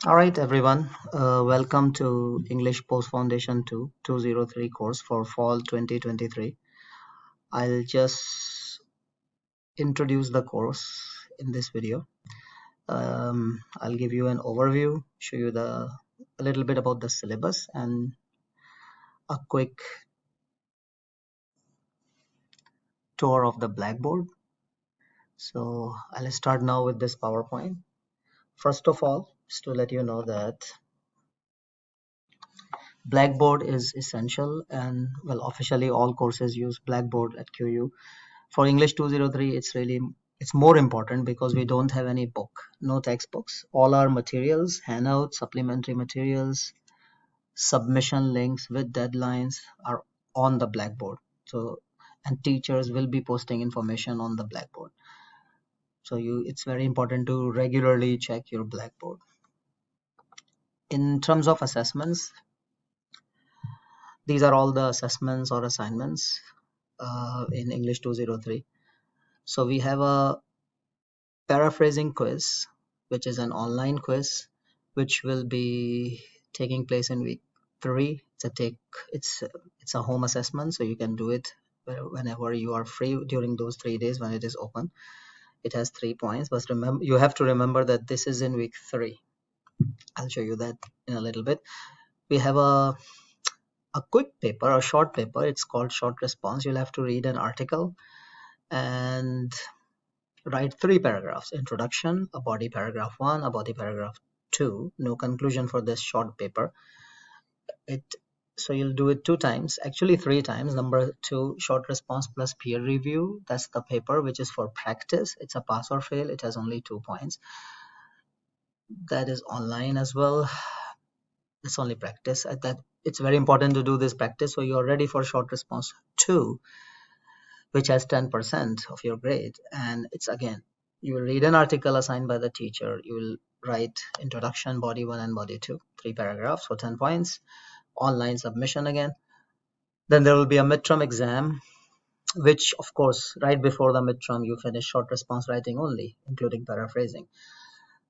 All right, everyone. Welcome to English Post Foundation 2 203 course for fall 2023. I'll just introduce the course in this video. I'll give you an overview, show you a little bit about the syllabus and a quick tour of the Blackboard. So I'll start now with this PowerPoint. First of all, just to let you know that Blackboard is essential and well, officially all courses use Blackboard at QU. For English 203, it's more important because we don't have any book, no textbooks. All our materials, handouts, supplementary materials, submission links with deadlines are on the Blackboard. So, and teachers will be posting information on the Blackboard. So it's very important to regularly check your Blackboard. In terms of assessments, these are all the assessments or assignments in English 203. So we have a paraphrasing quiz, which is an online quiz, which will be taking place in week 3. It's a home assessment, so you can do it whenever you are free during those 3 days when it is open. It has 3 points, but remember, you have to remember that this is in week 3. I'll show you that in a little bit. We have a quick paper, a short paper. It's called short response. You'll have to read an article and write 3 paragraphs: introduction, a body paragraph 1, a body paragraph 2. No conclusion for this short paper. So you'll do it 2 times, actually 3 times. Number 2, short response plus peer review. That's the paper which is for practice. It's a pass or fail. It has only 2 points. That is online as well. It's only practice. That it's very important to do this practice so you're ready for short response 2, which has 10% of your grade. And it's again, you will read an article assigned by the teacher. You will write introduction, body 1 and body 2, 3 paragraphs for 10 points. Online submission again. Then there will be a midterm exam, which of course right before the midterm you finish short response writing only, including paraphrasing.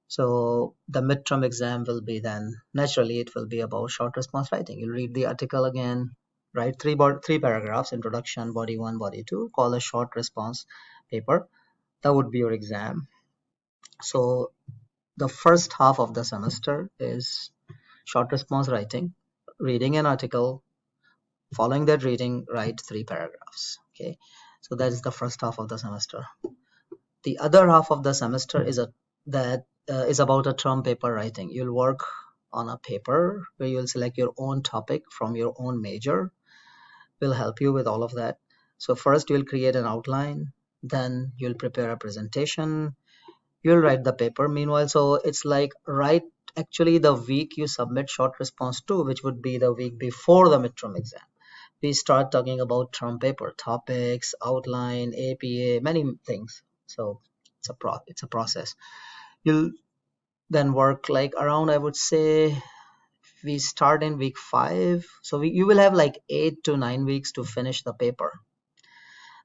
So the midterm exam will be then, naturally it will be about short response writing. You'll read the article again, write 3 paragraphs, introduction, body 1, body 2, call a short response paper. That would be your exam. So the first half of the semester is short response writing, reading an article, following that reading, write 3 paragraphs. Okay, so that is the first half of the semester. The other half of the semester is about a term paper writing. You'll work on a paper where you'll select your own topic from your own major. We'll help you with all of that. So first you'll create an outline, then you'll prepare a presentation, you'll write the paper. Meanwhile, so it's like right actually the week you submit short response to, which would be the week before the midterm exam, we start talking about term paper topics, outline, APA, many things. So it's a process. You'll then work like around, I would say, we start in week 5, so you will have like 8 to 9 weeks to finish the paper.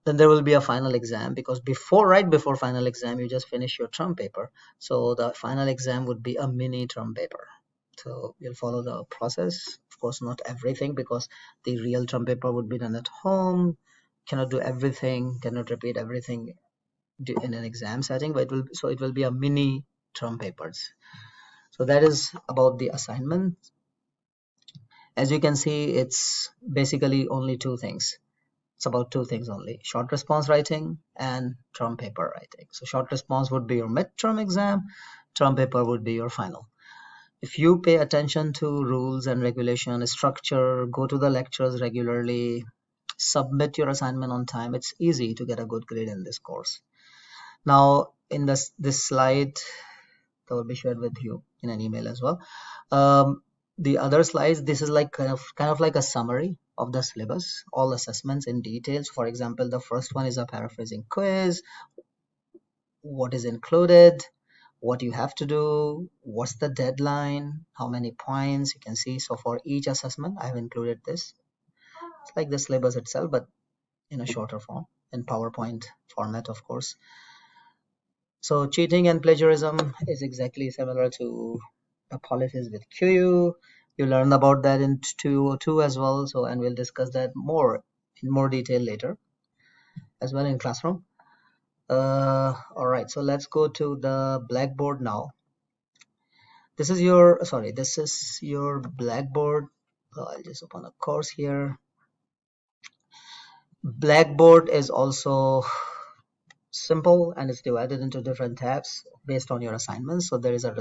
Then there will be a final exam, because right before final exam you just finish your term paper, so the final exam would be a mini term paper. So you'll follow the process. Of course, not everything, because the real term paper would be done at home. Cannot do everything, cannot repeat everything in an exam setting, but it will be a mini term papers. So that is about the assignment. As you can see, it's basically only 2 things. It's about 2 things only: short response writing and term paper writing. So short response would be your midterm exam, term paper would be your final. If you pay attention to rules and regulation, structure, go to the lectures regularly, submit your assignment on time, it's easy to get a good grade in this course. Now, in this slide that will be shared with you in an email as well. The other slides, this is like kind of like a summary of the syllabus, all assessments in details. For example, the first one is a paraphrasing quiz, what is included, what you have to do, what's the deadline, how many points. You can see, so for each assessment I have included this. It's like the syllabus itself, but in a shorter form, in PowerPoint format, of course. So cheating and plagiarism is exactly similar to the policies with QU. You learn about that in 202 as well. So, and we'll discuss that more in more detail later as well in classroom. All right, so let's go to the Blackboard now. This is your, sorry, this is your Blackboard. I'll just open a course here. Blackboard is also simple and it's divided into different tabs based on your assignments. So there is a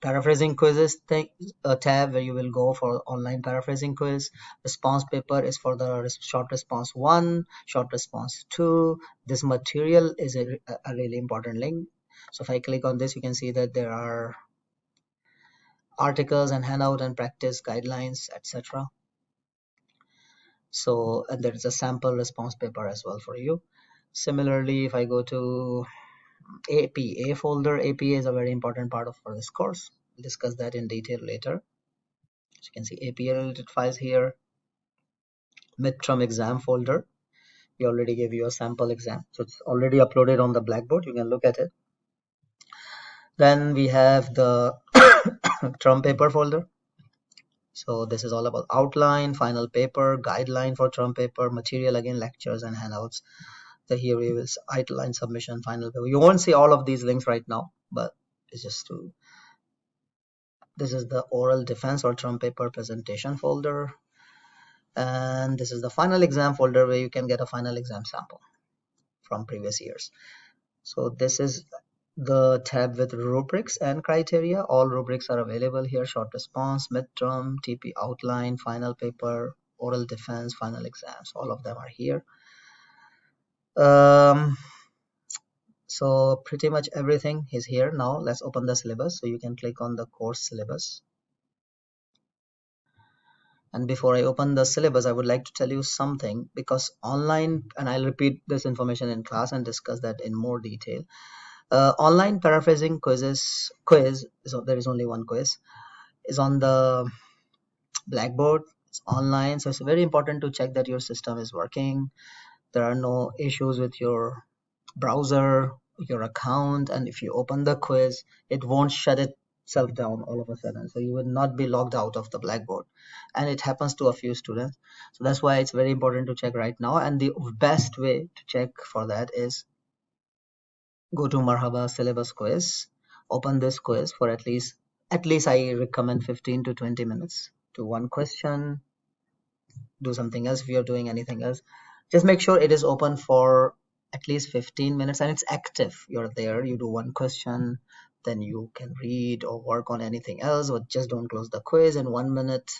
paraphrasing quizzes tab where you will go for online paraphrasing quiz. Response paper is for the short response 1, short response 2. This material is a really important link. So if I click on this, you can see that there are articles and handout and practice guidelines, etc. So, and there is a sample response paper as well for you. Similarly, if I go to APA folder, APA is a very important part of for this course. We'll discuss that in detail later. As you can see, APA related files here. Midterm exam folder. We already gave you a sample exam, so it's already uploaded on the Blackboard. You can look at it. Then we have the term paper folder. So this is all about outline, final paper, guideline for term paper, material, again lectures and handouts. The here is outline, submission, final paper. You won't see all of these links right now, but it's just to, this is the oral defense or term paper presentation folder, and this is the final exam folder where you can get a final exam sample from previous years. So this is the tab with rubrics and criteria. All rubrics are available here: short response, midterm, TP outline, final paper, oral defense, final exams. All of them are here. So pretty much everything is here. Now let's open the syllabus. So you can click on the course syllabus. And before I open the syllabus, I would like to tell you something, because online, and I'll repeat this information in class and discuss that in more detail. Online paraphrasing quiz, so there is only one quiz, is on the Blackboard. It's online, so it's very important to check that your system is working. There are no issues with your browser, your account, and if you open the quiz, it won't shut itself down all of a sudden. So you will not be logged out of the Blackboard, and it happens to a few students. So that's why it's very important to check right now. And the best way to check for that is go to Marhaba syllabus quiz, open this quiz for at least I recommend 15 to 20 minutes to one question. Do something else if you're doing anything else. Just make sure it is open for at least 15 minutes and it's active. You're there, you do one question, then you can read or work on anything else, but just don't close the quiz in 1 minute,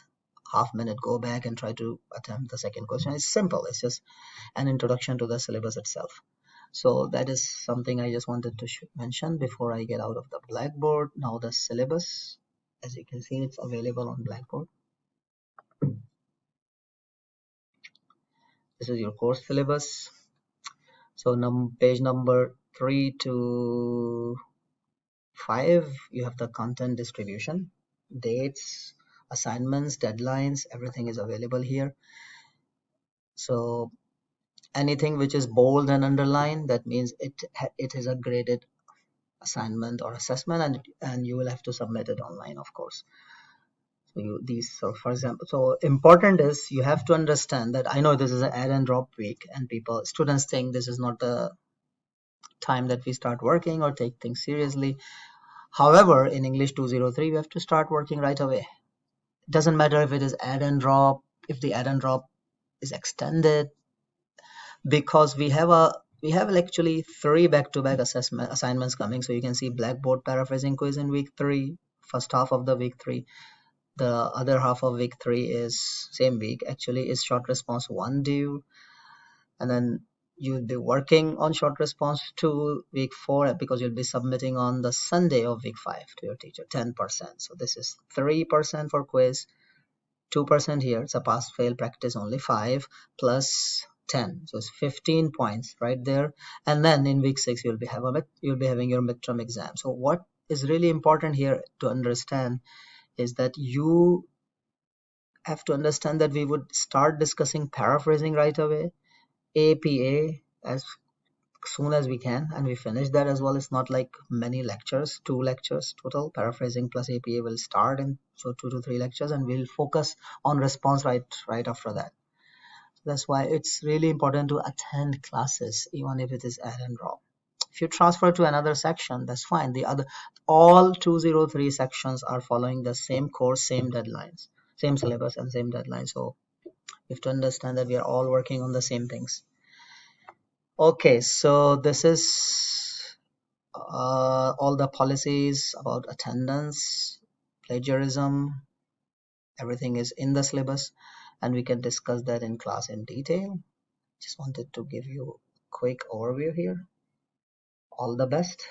half minute, go back and try to attempt the second question. It's simple. It's just an introduction to the syllabus itself. So that is something I just wanted to mention before I get out of the Blackboard. Now the syllabus, as you can see, it's available on Blackboard. This is your course syllabus. So page number 3 to 5, you have the content distribution, dates, assignments, deadlines, everything is available here. So anything which is bold and underlined, that means it is a graded assignment or assessment, and you will have to submit it online, of course. So for example, so important is you have to understand that I know this is an add and drop week, and students think this is not the time that we start working or take things seriously. However, in English 203, we have to start working right away. It doesn't matter if it is add and drop, if the add and drop is extended, because we have actually 3 back-to-back assignments coming. So you can see Blackboard paraphrasing quiz in week 3, first half of the week 3. The other half of week 3 is same week actually, is short response 1 due, and then you'll be working on short response 2 week 4, because you'll be submitting on the Sunday of week 5 to your teacher, 10%. So this is 3% for quiz, 2% here. It's a pass fail practice only, 5 plus 10, so it's 15 points right there. And then in week 6 you'll be having your midterm exam. So what is really important here to understand is that you have to understand that we would start discussing paraphrasing right away. APA, as soon as we can, and we finish that as well. It's not like many lectures, 2 lectures total. Paraphrasing plus APA will start in, so 2 to 3 lectures, and we'll focus on response right after that. That's why it's really important to attend classes, even if it is add and drop. If you transfer to another section, that's fine. The other, all 203 sections are following the same course, same deadlines, same syllabus, and same deadline. So you have to understand that we are all working on the same things. Okay, so this is all the policies about attendance, plagiarism, everything is in the syllabus, and we can discuss that in class in detail. Just wanted to give you a quick overview here. All the best.